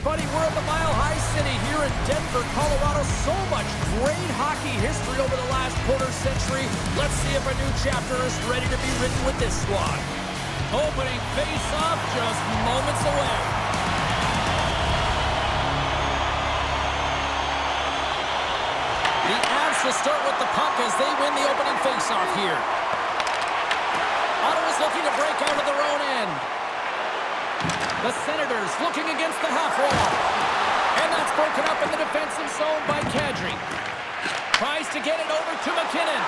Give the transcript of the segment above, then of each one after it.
everybody. We're at the Mile High City here in Denver, Colorado. So much great hockey history over the last quarter century. Let's see if a new chapter is ready to be written with this squad. Opening face-off just moments away. The Avs will start with the puck as they win the opening face-off here. Ottawa's looking to break out of their own end. The Senators looking against the half wall. And that's broken up in the defensive zone by Kadri. Tries to get it over to McKinnon.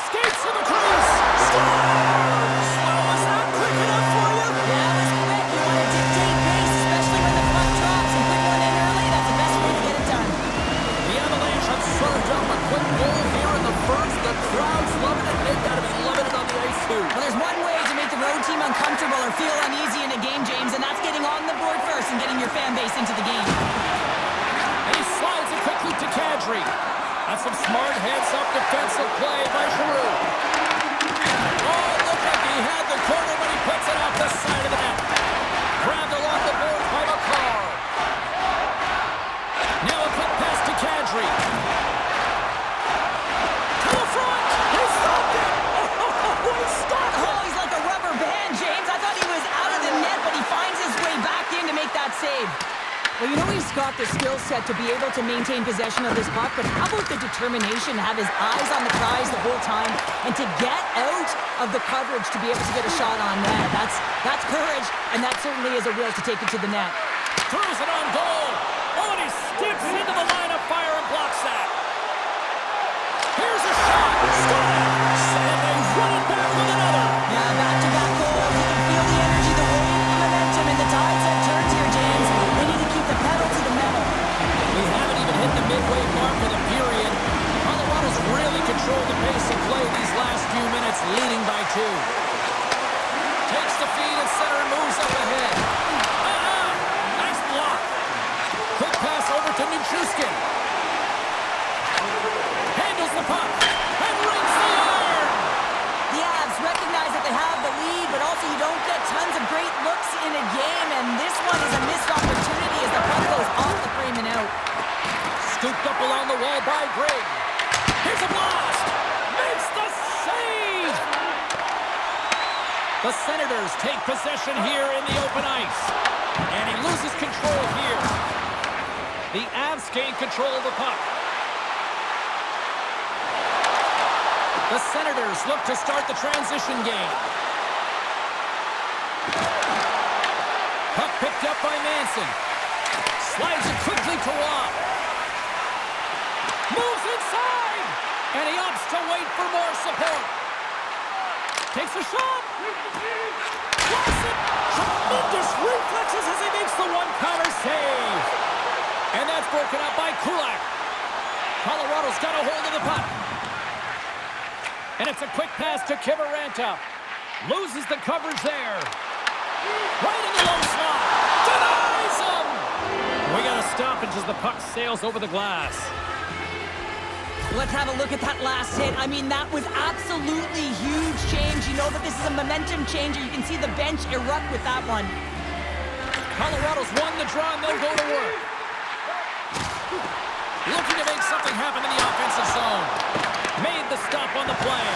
Skates to the crease. Scores! Was that quick enough for you? Yeah, it was quick. You want to dictate pace, especially when the puck drops. And put one in early, that's the best way to get it done. The Avalanche have served up a quick goal here in the first. The crowd's loving it. They've got to be loving it on the ice, too. Well, there's one way to make the road team uncomfortable or feel uneasy in a game, James, and that's getting on the board first and getting your fan base into the game. And he slides it quickly to Kadri. That's some smart heads-up defensive play by Giroux. Oh, look like he had the corner, but he puts it off the side of the net. Grabbed along the boards by Makar. Now a quick pass to Kadri. To the front! He stopped it! Oh, he stopped it! Oh, he's like a rubber band, James. I thought he was out of the net, but he finds his way back in to make that save. Well, you know he's got the skill set to be able to maintain possession of this puck, but how about the determination to have his eyes on the prize the whole time and to get out of the coverage to be able to get a shot on net? That's courage, and that certainly is a will to take it to the net. Throws it on goal. Oh, and he skips into the line of fire and blocks that. Here's a shot. Scores! And they run it back with another. Yeah, back-to-back goals. You can feel the energy, the wave, the momentum, and the tides have turned here, James. They need to keep the pedal to the metal. We haven't even hit the midway mark of the period. Colorado's really controlled the pace of play these last few minutes, leading by 2. Takes the feed and center and moves up ahead. Nice block. Quick pass over to Nichushkin. Handles the puck and rings the iron. The Avs recognize that they have the lead, but also you don't get tons of great looks in a game, and this one is a missed opportunity as the puck goes off the frame and out. Scooped up along the wall by Greg. Here's a blast. Makes the save. The Senators take possession here in the open ice. And he loses control here. The Avs gain control of the puck. The Senators look to start the transition game. Puck picked up by Manson. Slides it quickly to Rob. Moves inside! And he opts to wait for more support. Takes a shot. Blocks it. Tremendous reflexes as he makes the one-counter save. And that's broken up by Kulak. Colorado's got a hold of the puck. And it's a quick pass to Kiviranta. Loses the coverage there. Right in the low slot. Denies him! We got a stoppage as the puck sails over the glass. Let's have a look at that last hit. I mean, that was absolutely huge change. You know that this is a momentum changer. You can see the bench erupt with that one. Colorado's won the draw and they'll go to work. Looking to make something happen in the offensive zone. Made the stop on the play.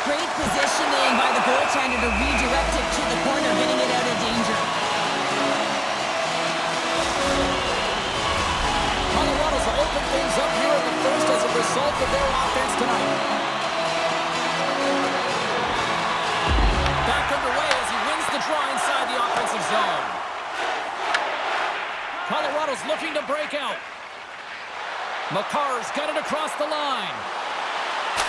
Great positioning by the goaltender to redirect it to the corner, getting it out of danger. Colorado's opened things up here in the first as a result of their offense tonight. Back underway as he wins the draw inside the offensive zone. Colorado's looking to break out. Makar's got it across the line.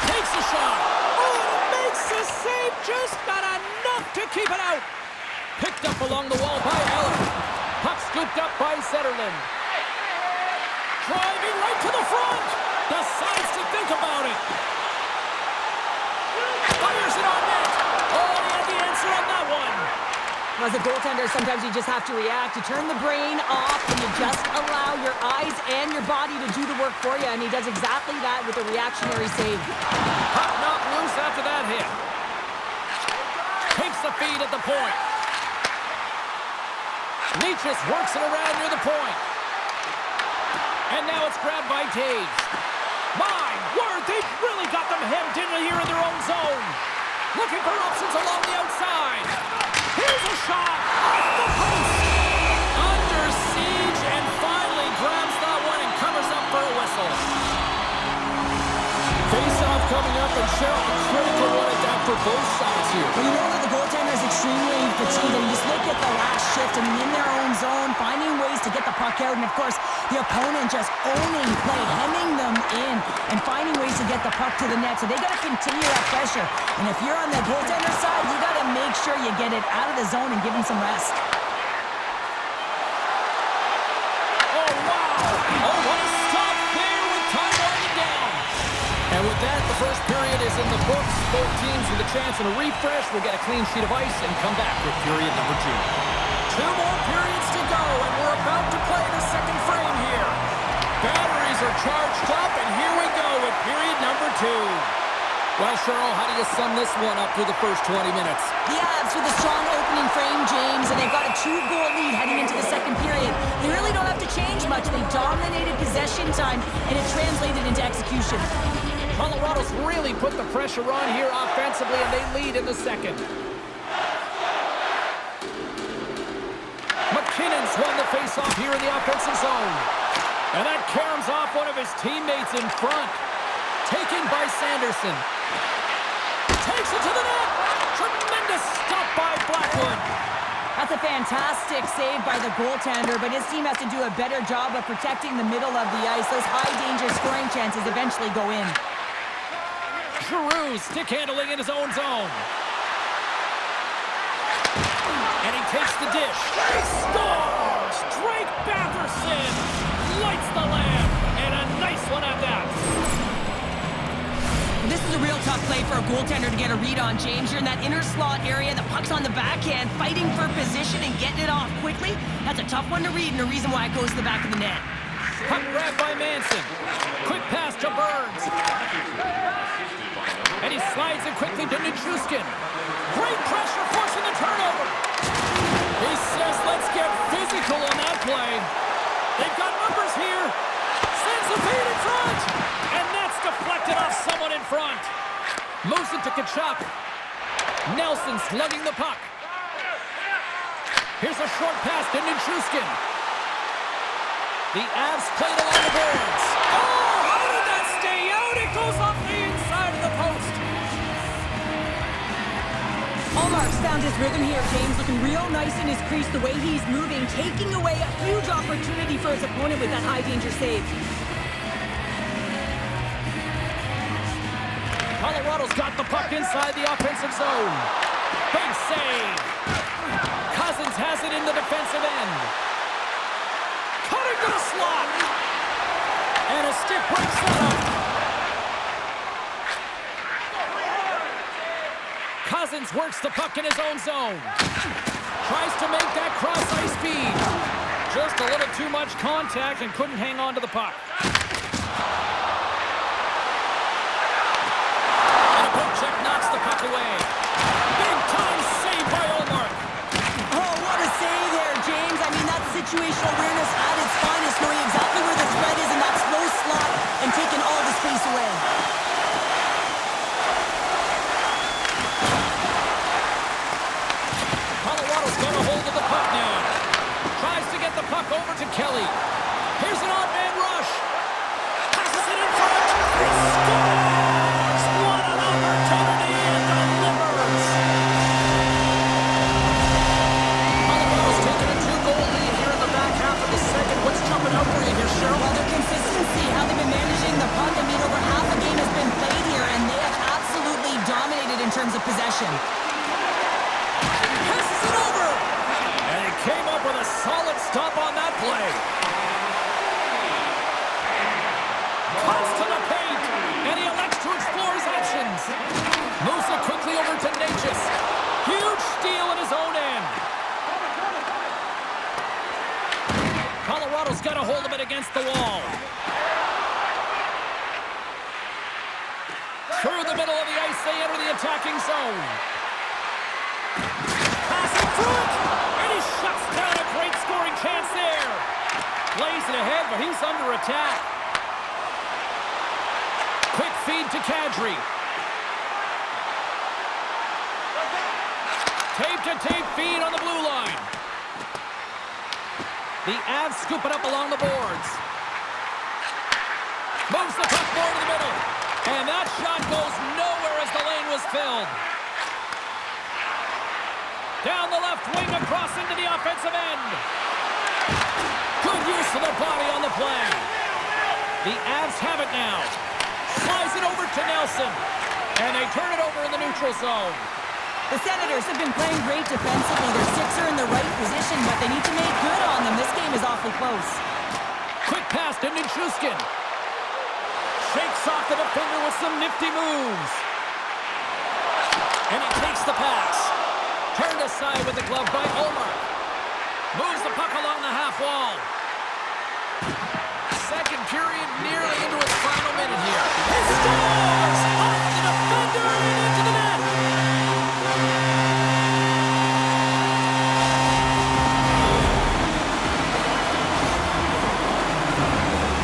Takes a shot. Oh, and it makes the save. Just not enough to keep it out. Picked up along the wall by Eller. Puck scooped up by Zetterlund. Driving right to the front. Decides to think about it. Fires it on net. Oh, he had the answer on that one. As a goaltender, sometimes you just have to react. You turn the brain off and you just allow your eyes and your body to do the work for you. And he does exactly that with a reactionary save. Puck knocked loose after that hit. Takes the feed at the point. Leachus works it around near the point. And now it's grabbed by Taves. My word, they've really got them hemmed in here in their own zone. Looking for options along the outside. Here's a shot off the post. Under siege and finally grabs that one and covers up for a whistle. Face-off coming up, and Cheryl, a critical one at that for both sides here. Well, you know that the goaltender is extremely fatigued, and you just look at the last shift, and in their own zone, finding ways to get the puck out, and of course, the opponent just owning play, hemming them in, and finding ways to get the puck to the net. So they got to continue that pressure. And if you're on the goaltender side, you got to make sure you get it out of the zone and give him some rest. Oh, wow! Oh, what a stop there with time winding down. And with that, the first period is in the books. Both teams with a chance and a refresh will get a clean sheet of ice and come back with period number 2. 2 more periods to go, and we're about to play the second frame here. Batteries are charged up, and here we go with period number 2. Well, Cheryl, how do you sum this one up through the first 20 minutes? The Avs with a strong opening frame, James, and they've got a 2-goal lead heading into the second period. They really don't have to change much. They dominated possession time, and it translated into execution. Colorado's really put the pressure on here offensively, and they lead in the second. McKinnon's won the faceoff here in the offensive zone. And that caroms off one of his teammates in front. Taken by Sanderson. Takes it to the net. Tremendous stop by Blackwood. That's a fantastic save by the goaltender, but his team has to do a better job of protecting the middle of the ice. Those high-danger scoring chances eventually go in. Giroux stick handling in his own zone. And he takes the dish. He scores! Drake Batherson lights the lamp. And a nice one at that. This is a real tough play for a goaltender to get a read on, James. You're in that inner slot area, the puck's on the backhand, fighting for position and getting it off quickly. That's a tough one to read, and the reason why it goes to the back of the net. Puck grabbed by Manson. Quick pass to Burns. And he slides it quickly to Nichushkin. Great pressure forcing the turnover. He says, let's get physical on that play. They've got numbers here. Sends the feed in front. And that's deflected off someone in front. Moves it to Tkachuk. Nelson slugging the puck. Here's a short pass to Nichushkin. The Avs played along the boards. Oh, how did that stay out? It goes off the inside of the post. Ullmark's found his rhythm here, James, looking real nice in his crease, the way he's moving, taking away a huge opportunity for his opponent with that high-danger save. Colorado's got the puck inside the offensive zone. Big save. Cousins has it in the defensive end. Cutting to the slot. And a stick breaks that up. Cousins works the puck in his own zone. Tries to make that cross-ice feed. Just a little too much contact and couldn't hang on to the puck. And a poke check knocks the puck away. Big time save by Ullmark. Oh, what a save there, James. I mean, that's situational awareness at its finest, knowing exactly where the threat is in that slow slot and taking all the space away. Colorado's got a hold of the puck now. Tries to get the puck over to Kelly. Here's an odd man rush. Passes it in front. He scores! What an opportunity and delivers. Colorado's taking a 2-goal lead here in the back half of the second. What's jumping out for you here, Cheryl? Well, their consistency, how they've been managing the puck. I mean, over half a game has been played here, and they have absolutely dominated in terms of possession. Passes it over. And he came up with a solid stop on that play. Cuts to the paint. And he elects to explore his options. Moves it quickly over to Natchez. Huge steal in his own end. Colorado's got a hold of it against the wall. Through the middle of the ice, they enter the attacking zone. Pass in front, and he shuts down a great score. Plays it ahead, but he's under attack. Quick feed to Kadri. Tape-to-tape feed on the blue line. The Avs scoop it up along the boards. Moves the puck more to the middle. And that shot goes nowhere as the lane was filled. Down the left wing, across into the offensive end. Good use of the body on the play. The Avs have it now. Slides it over to Nelson. And they turn it over in the neutral zone. The Senators have been playing great defensively. Their six are in the right position, but they need to make good on them. This game is awfully close. Quick pass to Nichushkin. Shakes off the defender with some nifty moves. And he takes the pass. Turned aside with the glove by Ullmark. Moves the puck along the half wall. Second period nearly into its final minute here. He scores! Off the defender and into the net!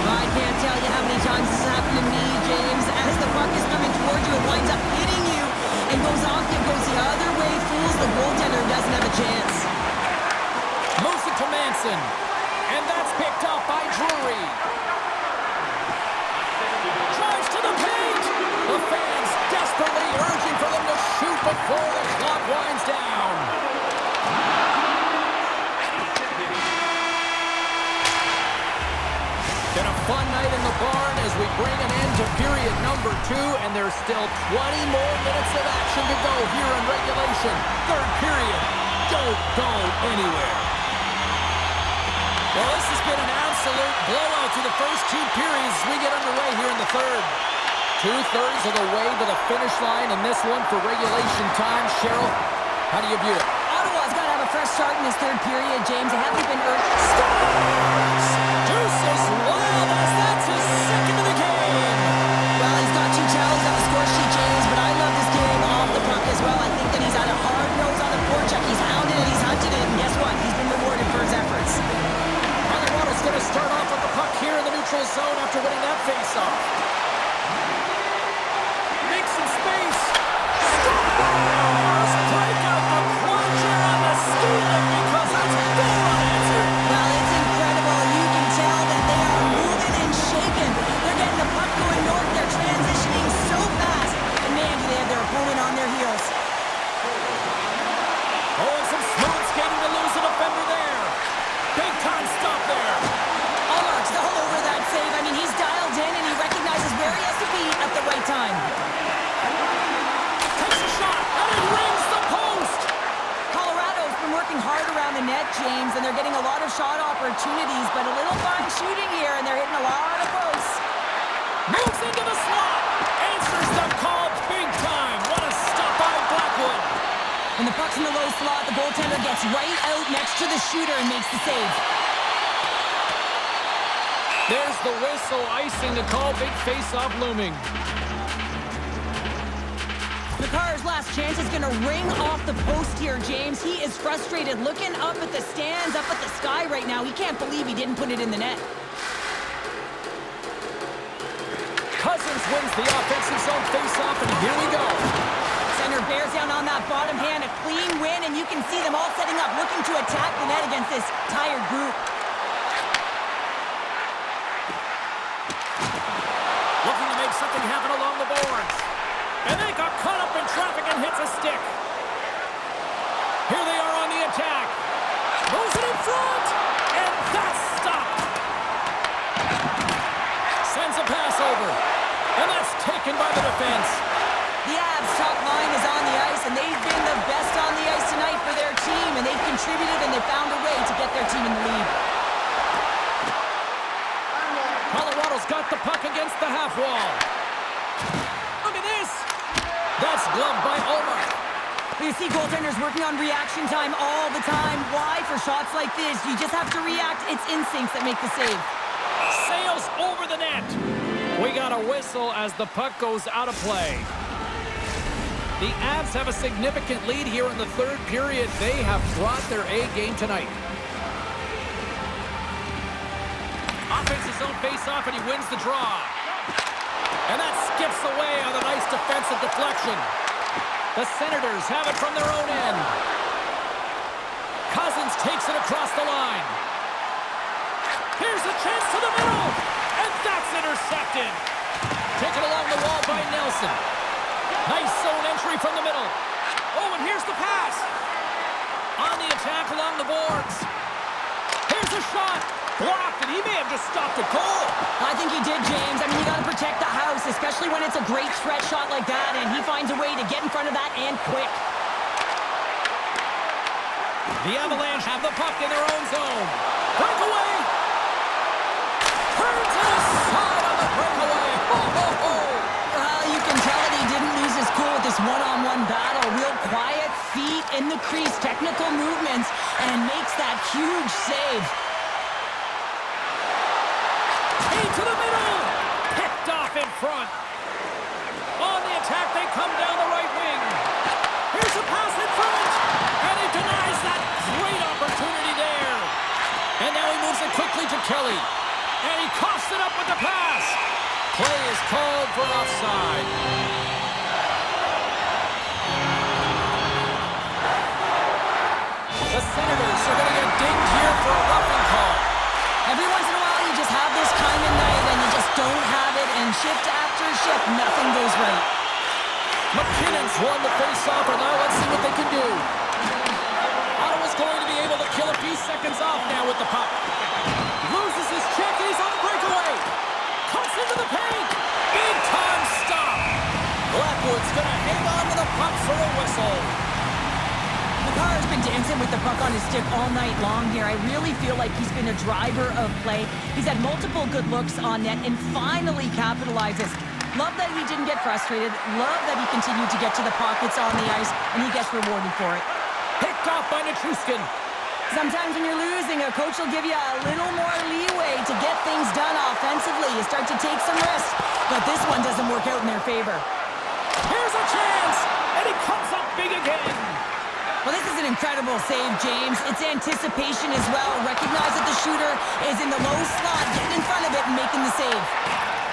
I can't tell you how many times this has happened to me, James. As the puck is coming towards you, it winds up hitting you and goes off you, goes the other way, fools the goaltender, doesn't have a chance. Moves it to Manson. And that's picked up by Drury. Drives to the paint. The fans desperately urging for them to shoot before the clock winds down. Been a fun night in the barn as we bring an end to period number 2, and there's still 20 more minutes of action to go here in regulation. Third period. Don't go anywhere. Well, this has been an absolute blowout to the first 2 periods as we get underway here in the third. 2/3 of the way to the finish line in this one for regulation time. Cheryl, how do you view it? Ottawa's got to have a fresh start in this third period, James. They haven't been urged. Scores! Deuces Wild as that's his second of the game. Well, he's got 2 challenges on the score sheet, James, but I love this game off the puck as well. I think that he's had a hard nose on the forecheck. He's hounded it, he's hunted it, and guess what? He's been rewarded for his efforts. Colorado's going to start off with the puck here in the neutral zone after winning that faceoff. Makes some space. Scores! Break out the quadra on the stealing because that's a goal unanswered. Well, it's incredible. You can tell that they are moving and shaking. They're getting the puck going north. They're transitioning so fast. And man, do they have their opponent on their heels. Oh, and some smooth skating to lose a defender there. Big time stop there. Ullmark's all over that save. I mean, he's dialed in and he recognizes where he has to be at the right time. Takes a shot and it rings the post. Colorado's been working hard around the net, James, and they're getting a lot of shot opportunities, but a little fine shooting here, and they're hitting a lot of posts. Moves into the slot. Answers the call big time. What a stop by Blackwood. When the puck's in the low slot, the goaltender gets right out next to the shooter and makes the save. There's the whistle, icing the call. Big face-off looming. Makar's last chance is going to ring off the post here, James. He is frustrated, looking up at the stands, up at the sky right now. He can't believe he didn't put it in the net. Cousins wins the offensive zone face-off, and here we go. Center bears down on that bottom hand, a clean win, and you can see them all setting up, looking to attack the net against this tired group. Looking to make something happen along the boards. And they got caught up in traffic and hits a stick. Here they are on the attack. Moves it in front. And that's stopped. Sends a pass over. And that's taken by the defense. The Avs top line is on the ice, and they've been the best on the ice tonight for their team, and they've contributed and they found a way to get their team in the lead. Colorado's got the puck against the half wall. Look at this. That's gloved by Ullmark. You see goaltenders working on reaction time all the time. Why? For shots like this, you just have to react. It's instincts that make the save. Sails over the net. We got a whistle as the puck goes out of play. The Avs have a significant lead here in the third period. They have brought their A game tonight. zone face-off, and he wins the draw. And that skips away on a nice defensive deflection. The Senators have it from their own end. Cousins takes it across the line. Here's a chance to the middle, and that's intercepted. Taken along the wall by Nelson. Nice zone entry from the middle. Oh, and here's the pass. On the attack along the boards. Here's a shot. Blocked, and he may have just stopped a goal. I think he did, James. I mean, you got to protect the house, especially when it's a great stretch shot like that, and he finds a way to get in front of that and quick. The Avalanche have the puck in their own zone. Breakaway. Turns it aside on the breakaway. Ho, ho, ho. You can tell that he didn't lose his cool with this one-on-one battle. Real quiet, feet in the crease, technical movements, and makes that huge save. To the middle. Picked off in front. On the attack, they come down the right wing. Here's a pass in front. And he denies that great opportunity there. And now he moves it quickly to Kelly. And he coughs it up with the pass. Play is called for offside. The Senators are going to get dinged here for a roughing call. Every once in a while, you just have this kind of night and you just don't have it, and shift after shift, nothing goes right. McKinnon's won the face-off, and now let's see what they can do. Ottawa's going to be able to kill a few seconds off now with the puck. Loses his check, and he's on the breakaway. Cuts into the paint. Big-time stop. Blackwood's going to hang on to the puck for a whistle. Makar's been dancing with the puck on his stick all night long here. I really feel like he's been a driver of play. He's had multiple good looks on net and finally capitalizes. Love that he didn't get frustrated. Love that he continued to get to the pockets on the ice, and he gets rewarded for it. Picked off by Nichushkin. Sometimes when you're losing, a coach will give you a little more leeway to get things done offensively. You start to take some risks, but this one doesn't work out in their favor. Here's a chance, and he comes up big again. Well, this is an incredible save, James. It's anticipation as well. Recognize that the shooter is in the low slot, getting in front of it and making the save.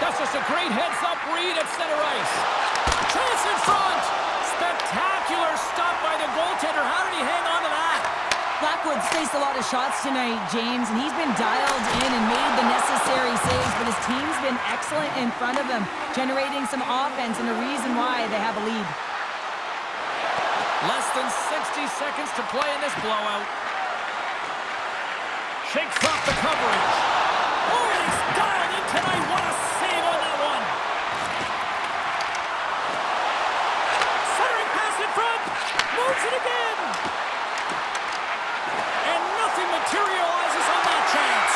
That's just a great heads-up read at center ice. Chance in front. Spectacular stop by the goaltender. How did he hang on to that? Blackwood's faced a lot of shots tonight, James, and he's been dialed in and made the necessary saves, but his team's been excellent in front of him, generating some offense and a reason why they have a lead. Less than 60 seconds to play in this blowout. Shakes off the coverage. Oh, he's dialed in tonight. What a save on that one. Centering pass in front. Moves it again. And nothing materializes on that chance.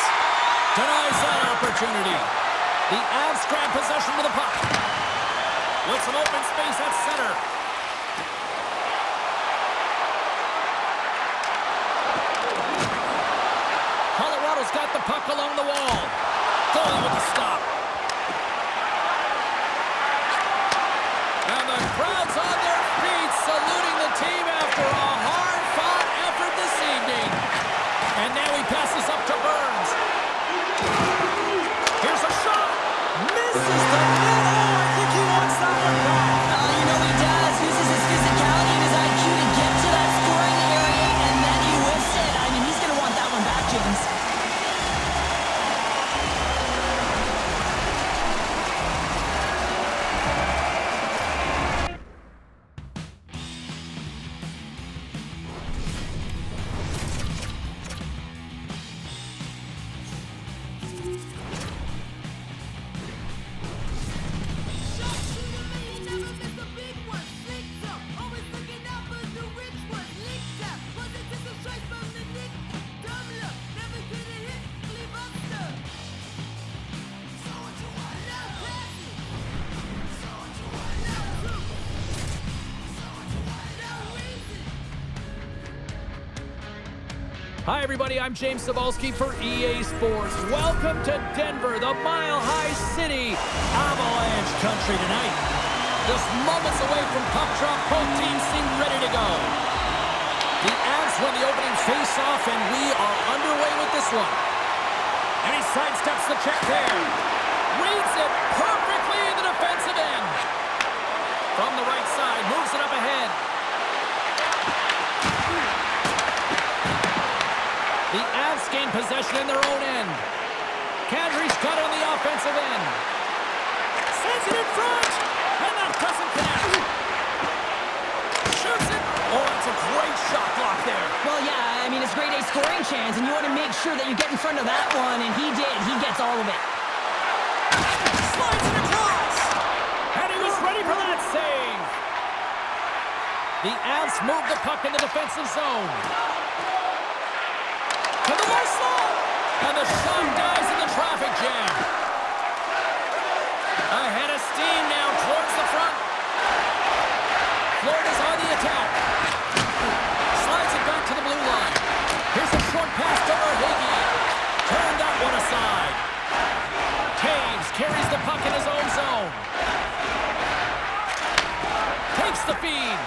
Denies that opportunity. The Avs grab possession with the puck. With some open space at center. Colorado's got the puck along the wall. Goalie with the stop. And the crowd's on their feet saluting the team after a hard-fought effort this evening. And now he passes up to Burns. Here's a shot. Misses the net. Oh, I think he wants that one back. You know he does. Uses his physicality and his IQ to get to that scoring area, and then he whiffs it. I mean, he's going to want that one back, James. Hi, everybody. I'm James Cybulski for EA Sports. Welcome to Denver, the Mile High City. Avalanche country tonight. Just moments away from puck drop, both teams seem ready to go. The Avs win the opening face-off, and we are underway with this one. And he sidesteps the check there. Reads it perfectly in the defensive end. From the right side, moves it up ahead. The Avs gain possession in their own end. Kadri's got on the offensive end. Sends it in front. And that doesn't connect. Shoots it. Oh, it's a great shot block there. Well, yeah, I mean, it's grade A scoring chance, and you want to make sure that you get in front of that one, and he did. He gets all of it. Slides it across. And he was ready for that save. The Avs move the puck in the defensive zone. To the right side. And the shot dies in the traffic jam. Ahead of steam now towards the front. Florida's on the attack. Slides it back to the blue line. Here's a short pass to Verhaeghe. Turned that one aside. Toews carries the puck in his own zone. Takes the feed.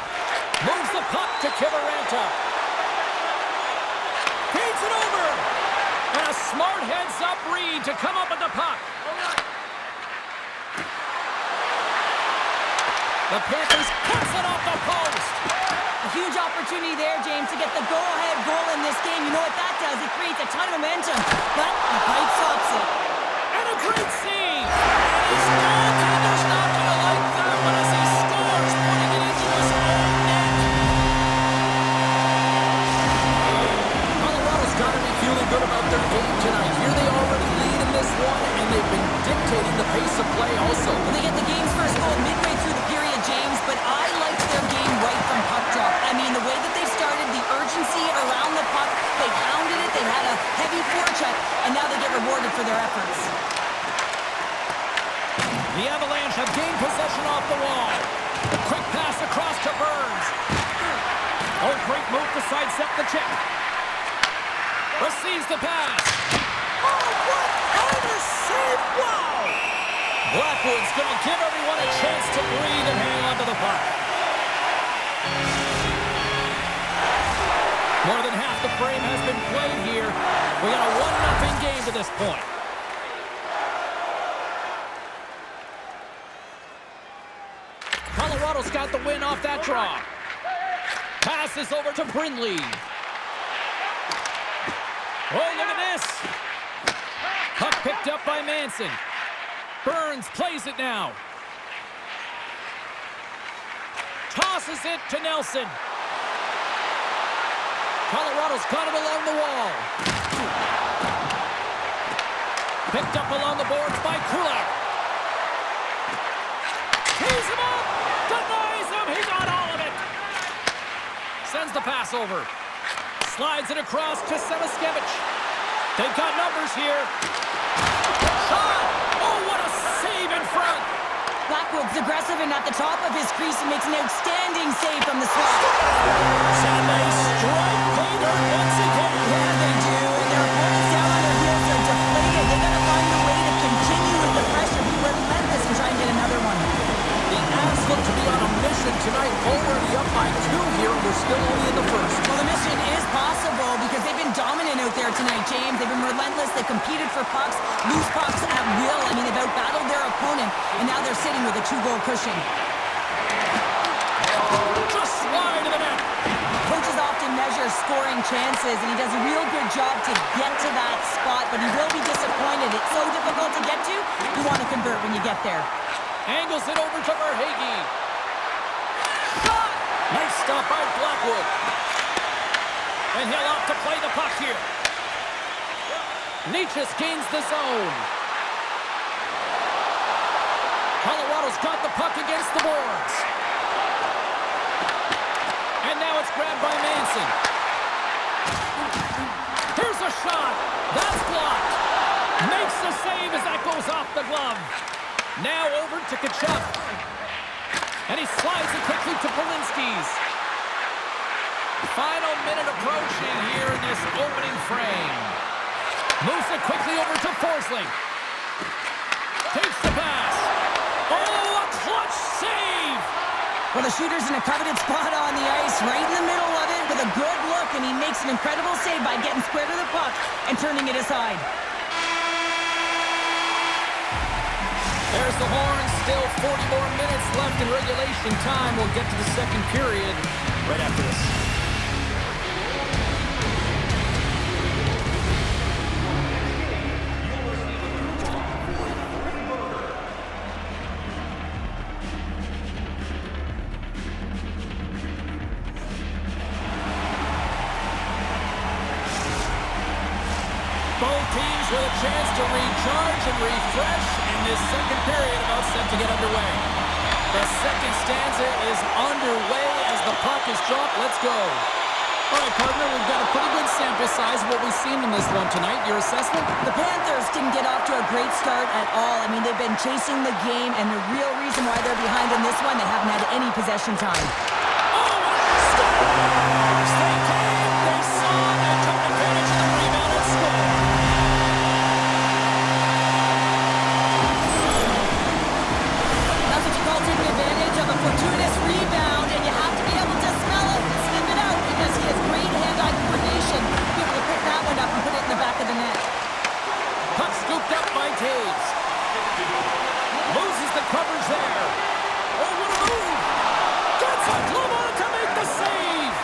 Moves the puck to Kiviranta. Feeds it over. And a smart heads-up read to come up with the puck. The Panthers cuts it off the post. A huge opportunity there, James, to get the go-ahead goal in this game. You know what that does? It creates a ton of momentum. But the pipe stops it. And a great save. His goaltender's not going to like that one as he scores, putting it into his own net. Colorado's got to be feeling good about their game tonight. Here they already lead in this one, and they've been dictating the pace of play also. Well, they get the game's first goal midway through the period, James, but I liked their game right from puck drop. I mean, the way that they started, the urgency around the puck, they pounded it, they had a heavy forecheck, and now they get rewarded for their efforts. The Avalanche have gained possession off the wall. A quick pass across to Burns. Oh, great move to sidestep the check. Receives the pass. Oh, what kind of save! Wow! Blackwood's going to give everyone a chance to breathe and hang on to the puck. More than half the frame has been played here. We got a 1-0 game to this point. Colorado's got the win off that draw. Passes over to Brindley. Oh, look at this. Puck picked up by Manson. Burns plays it now. Tosses it to Nelson. Colorado's got it along the wall. Picked up along the boards by Kulak. Tees him up. Denies him. He got all of it. Sends the pass over. Slides it across to Semiskevich. They've got numbers here. Shot! Oh, what a save in front! Blackwood's aggressive and at the top of his crease and makes an outstanding save from the slot. And they strike Painter once again. Yeah, they do. And their opponents down on their heels are deflated. They got to find a way to continue with the pressure, be relentless, and try and get another one. The Avs look to be on a mission tonight, already up by 2 here, and we're still only in the first. Well, the mission is possible because they've been dominant out there tonight, James. They've been relentless. They competed for pucks, loose pucks at will. I mean, they've outbattled their opponent, and now they're sitting with a 2-goal cushion. Just wide of the net. Coaches often measure scoring chances, and he does a real good job to get to that spot, but he will be disappointed. It's so difficult to get to. You want to convert when you get there. Angles it over to Verhaeghe. Shot! Nice stop by Blackwood. And he'll opt to play the puck here. Necas gains the zone. Colorado's got the puck against the boards. And now it's grabbed by Manson. Here's a shot. That's blocked. Makes the save as that goes off the glove. Now over to Tkachuk. And he slides it quickly to Polinski's. Final minute approaching here in this opening frame. Moves it quickly over to Forsling. Takes the pass. Oh, a clutch save! Well, the shooter's in a coveted spot on the ice, right in the middle of it with a good look, and he makes an incredible save by getting square to the puck and turning it aside. There's the horn. Still 40 more minutes left in regulation time. We'll get to the second period right after this. Both teams with a chance to recharge and refresh, and this second period about set to get underway. The second stanza is underway as the puck is dropped. Let's go. All right, partner, we've got a pretty good sample size of what we've seen in this one tonight. Your assessment? The Panthers didn't get off to a great start at all. I mean, they've been chasing the game, and the real reason why they're behind in this one, they haven't had any possession time. Oh, scores! They came, they saw, they took advantage of the rebound and scored. That's what you call taking advantage of a fortuitous rebound, and you have to be able to smell it and sniff it out because he has great hand-eye coordination to be able to pick that one up and put it in the back of the net. Puck scooped up by Taves. Loses the coverage there. Oh, what a move! Gets a glove on it to make the save!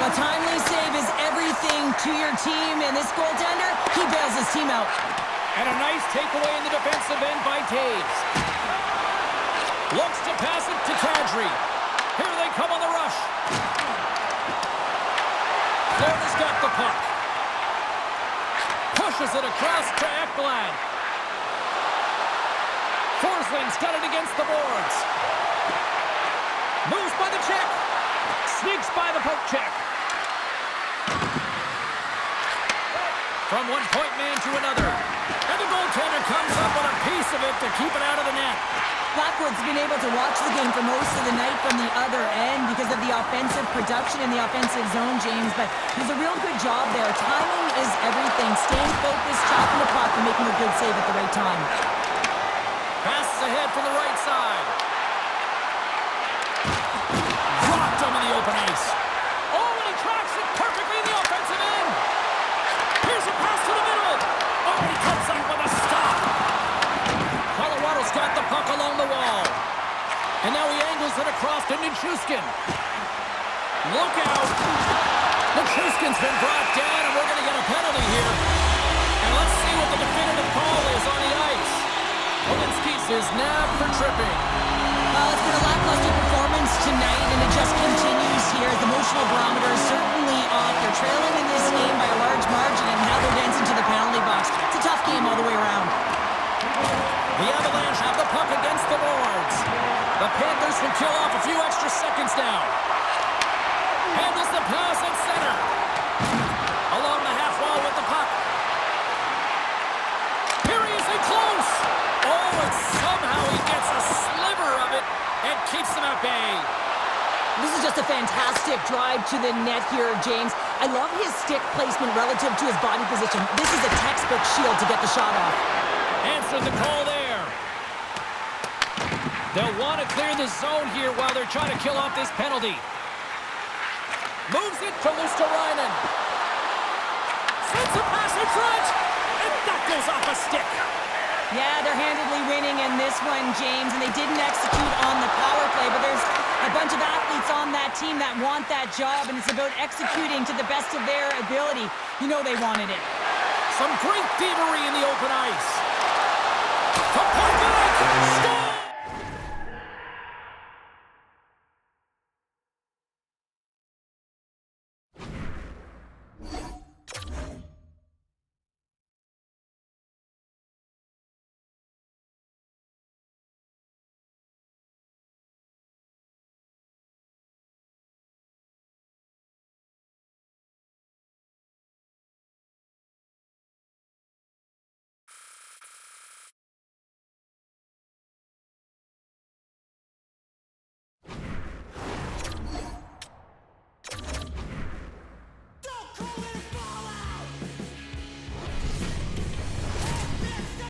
A timely save is everything to your team, and this goaltender, he bails his team out. And a nice takeaway in the defensive end by Taves. Looks to pass it to Kadri. Here they come on the rush. Florida's got the puck. Pushes it across to Ekblad. Forsland's got it against the boards. Moves by the check. Sneaks by the poke check. From one point man to another. And the goaltender comes up with a piece of it to keep it out of the net. Blackwood's been able to watch the game for most of the night from the other end because of the offensive production in the offensive zone, James, but he's a real good job there. Timing is everything. Staying focused, chopping the puck, and making a good save at the right time. Passes ahead from the right side. Dropped him in the open ice. Oh, and he tracks it perfectly in the offensive end. Here's a pass to the middle. Oh, he comes up with a stop. Colorado's got the puck along the wall. And now he angles it across to Nichushkin. Look out. Nichushkin's been brought down, and we're going to get a penalty here. And let's see what the definitive call is on the ice. Polinskis is nabbed for tripping. Well, it's been a lackluster performance tonight, and it just continues here. The emotional barometer is certainly off. They're trailing in this game by a large margin, and now they're dancing to the penalty box. It's a tough game all the way around. The Avalanche have the puck against the boards. The Panthers can kill off a few extra seconds now. Handles the pass at center. Along the half wall with the puck. Here he is in close. Oh, and somehow he gets a sliver of it and keeps them at bay. This is just a fantastic drive to the net here, James. I love his stick placement relative to his body position. This is a textbook shield to get the shot off. Answered the call there. They'll want to clear the zone here while they're trying to kill off this penalty. Moves it to Luosterainen. Sends a pass in front, and that goes off a stick. Yeah, they're handedly winning in this one, James, and they didn't execute on the power play, but there's a bunch of athletes on that team that want that job, and it's about executing to the best of their ability. You know they wanted it. Some great thievery in the open ice.